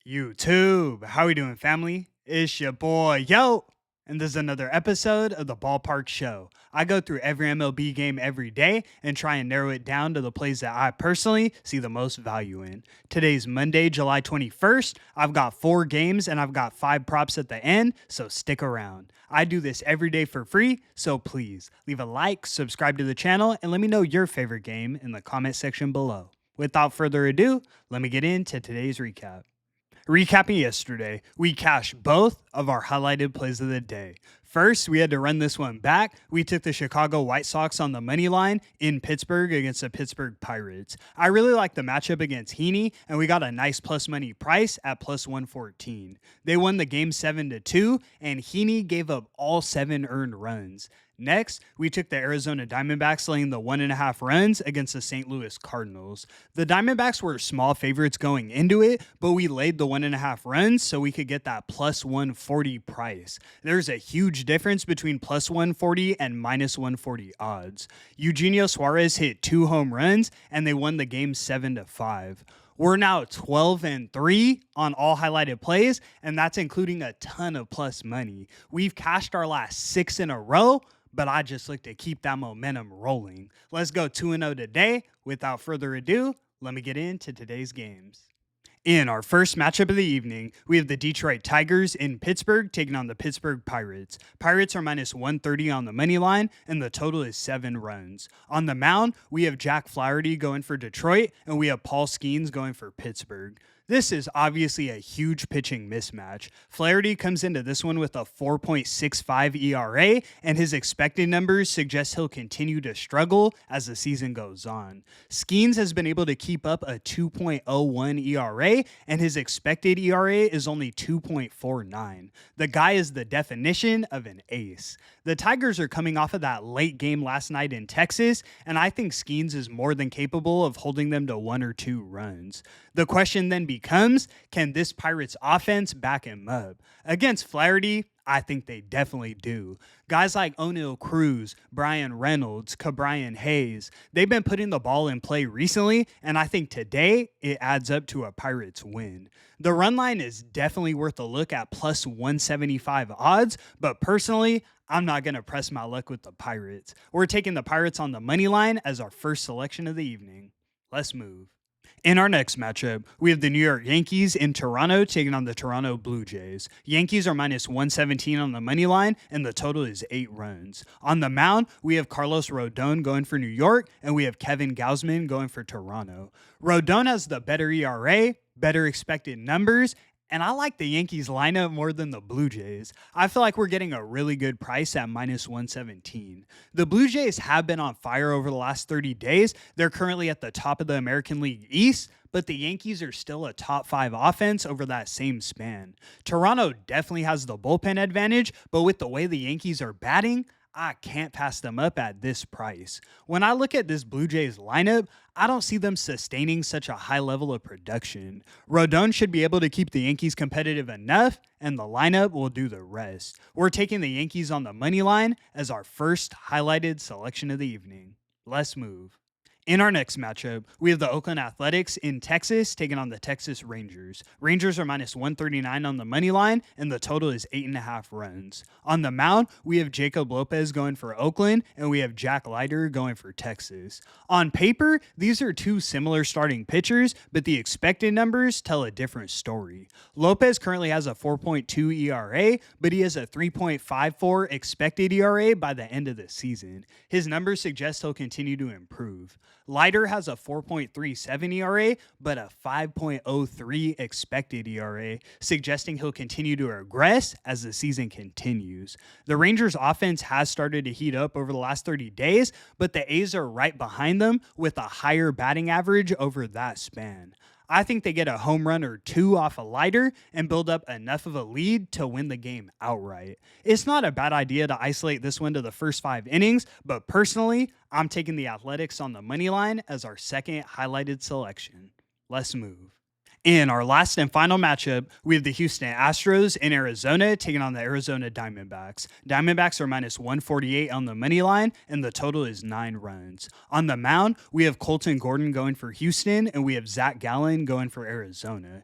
YouTube. How we doing, family? It's your boy, yo. And this is another episode of the Ballpark Show. I go through every MLB game every day and try and narrow it down to the plays that I personally see the most value in. Today's Monday, July 21st. I've got 4 games and I've got 5 props at the end, so stick around. I do this every day for free, so please leave a like, subscribe to the channel, and let me know your favorite game in the comment section below. Without further ado, let me get into today's recap. Recapping yesterday, we cashed both of our highlighted plays of the day. First, we had to run this one back. We took the Chicago White Sox on the money line in Pittsburgh against the Pittsburgh Pirates. I really like the matchup against Heaney, and we got a nice plus money price at plus 114. They won the game 7-2, and Heaney gave up all 7 earned runs. Next, we took the Arizona Diamondbacks laying the 1.5 runs against the St. Louis Cardinals. The Diamondbacks were small favorites going into it, but we laid the 1.5 runs so we could get that plus 140 price. There's a huge difference between plus 140 and minus 140 odds. Eugenio Suarez hit 2 home runs and they won the game 7-5. We're now 12-3 on all highlighted plays, and that's including a ton of plus money. We've cashed our last 6 in a row, but I just look to keep that momentum rolling. Let's go 2-0 today. Without further ado, let me get into today's games. In our first matchup of the evening, we have the Detroit Tigers in Pittsburgh taking on the Pittsburgh Pirates. Pirates are minus 130 on the money line, and the total is 7 runs. On the mound, we have Jack Flaherty going for Detroit, and we have Paul Skeens going for Pittsburgh. This is obviously a huge pitching mismatch. Flaherty comes into this one with a 4.65 ERA, and his expected numbers suggest he'll continue to struggle as the season goes on. Skeens has been able to keep up a 2.01 ERA, and his expected ERA is only 2.49. The guy is the definition of an ace. The Tigers are coming off of that late game last night in Texas, and I think Skeens is more than capable of holding them to 1 or 2 runs. The question then becomes, can this Pirates offense back him up? Against Flaherty, I think they definitely do. Guys like O'Neal Cruz, Brian Reynolds, Cabrian Hayes, they've been putting the ball in play recently, and I think today it adds up to a Pirates win. The run line is definitely worth a look at plus 175 odds, but personally, I'm not going to press my luck with the Pirates. We're taking the Pirates on the money line as our first selection of the evening. Let's move. In our next matchup, we have the New York Yankees in Toronto taking on the Toronto Blue Jays. Yankees are minus 117 on the money line, and the total is 8 runs. On the mound, we have Carlos Rodon going for New York, and we have Kevin Gausman going for Toronto. Rodon has the better ERA, better expected numbers, and I like the Yankees lineup more than the Blue Jays. I feel like we're getting a really good price at minus 117. The Blue Jays have been on fire over the last 30 days. They're currently at the top of the American League East, but the Yankees are still a top 5 offense over that same span. Toronto definitely has the bullpen advantage, but with the way the Yankees are batting, I can't pass them up at this price. When I look at this Blue Jays lineup, I don't see them sustaining such a high level of production. Rodon should be able to keep the Yankees competitive enough, and the lineup will do the rest. We're taking the Yankees on the money line as our first highlighted selection of the evening. Let's move. In our next matchup, we have the Oakland Athletics in Texas taking on the Texas Rangers. Rangers are minus 139 on the money line, and the total is 8.5 runs. On the mound, we have Jacob Lopez going for Oakland, and we have Jack Leiter going for Texas. On paper, these are 2 similar starting pitchers, but the expected numbers tell a different story. Lopez currently has a 4.2 ERA, but he has a 3.54 expected ERA by the end of the season. His numbers suggest he'll continue to improve. Leiter has a 4.37 ERA, but a 5.03 expected ERA, suggesting he'll continue to regress as the season continues. The Rangers' offense has started to heat up over the last 30 days, but the A's are right behind them with a higher batting average over that span. I think they get a home run or 2 off a Leiter and build up enough of a lead to win the game outright. It's not a bad idea to isolate this one to the first 5 innings, but personally, I'm taking the Athletics on the money line as our second highlighted selection. Let's move. In our last and final matchup, we have the Houston Astros in Arizona taking on the Arizona Diamondbacks. Diamondbacks are minus 148 on the money line, and the total is 9 runs. On the mound, we have Colton Gordon going for Houston, and we have Zach Gallen going for Arizona.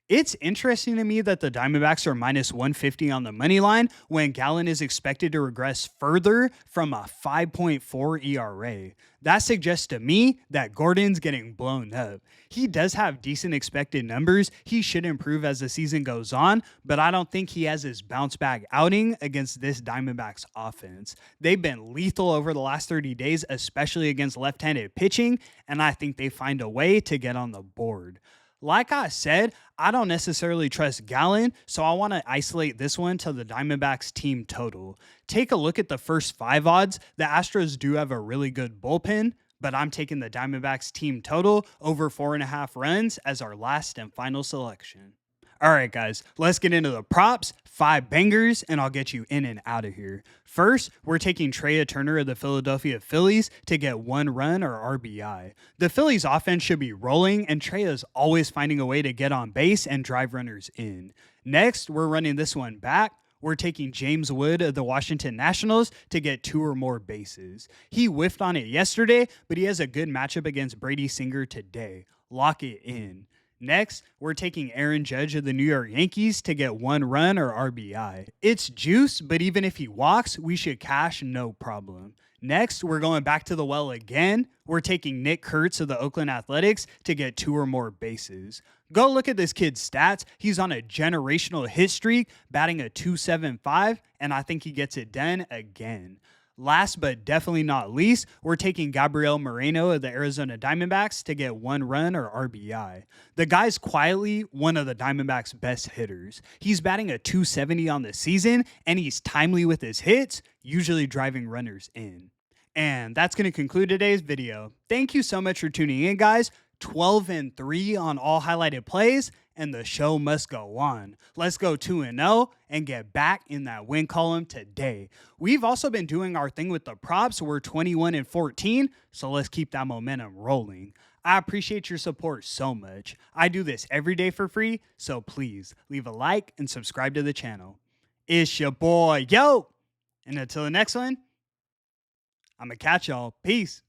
It's interesting to me that the Diamondbacks are minus 150 on the money line when Gallen is expected to regress further from a 5.4 ERA. That suggests to me that Gordon's getting blown up. He does have decent expected numbers. He should improve as the season goes on, but I don't think he has his bounce back outing against this Diamondbacks offense. They've been lethal over the last 30 days, especially against left handed pitching, and I think they find a way to get on the board. Like I said, I don't necessarily trust Gallen, so I want to isolate this one to the Diamondbacks team total. Take a look at the first five odds. The Astros do have a really good bullpen, but I'm taking the Diamondbacks team total over 4.5 runs as our last and final selection. All right, guys, let's get into the props, 5 bangers, and I'll get you in and out of here. First, we're taking Trea Turner of the Philadelphia Phillies to get 1 run or RBI. The Phillies offense should be rolling, and Trea is always finding a way to get on base and drive runners in. Next, we're running this one back. We're taking James Wood of the Washington Nationals to get 2 or more bases. He whiffed on it yesterday, but he has a good matchup against Brady Singer today. Lock it in. Next, we're taking Aaron Judge of the New York Yankees to get 1 run or RBI. It's juice, but even if he walks, we should cash no problem. Next, we're going back to the well again. We're taking Nick Kurtz of the Oakland Athletics to get 2 or more bases. Go look at this kid's stats. He's on a generational hit streak, batting a .275, and I think he gets it done again. Last but definitely not least, we're taking Gabriel Moreno of the Arizona Diamondbacks to get 1 run or RBI. The guy's quietly one of the Diamondbacks' best hitters. He's batting a .270 on the season, and he's timely with his hits, usually driving runners in. And that's going to conclude today's video. Thank you so much for tuning in, guys. 12-3 on all highlighted plays, and the show must go on. Let's go 2-0 and get back in that win column today. We've also been doing our thing with the props. We're 21-14, so let's keep that momentum rolling. I appreciate your support so much. I do this every day for free, so please leave a like and subscribe to the channel. It's your boy, yo! And until the next one, I'm going to catch y'all. Peace.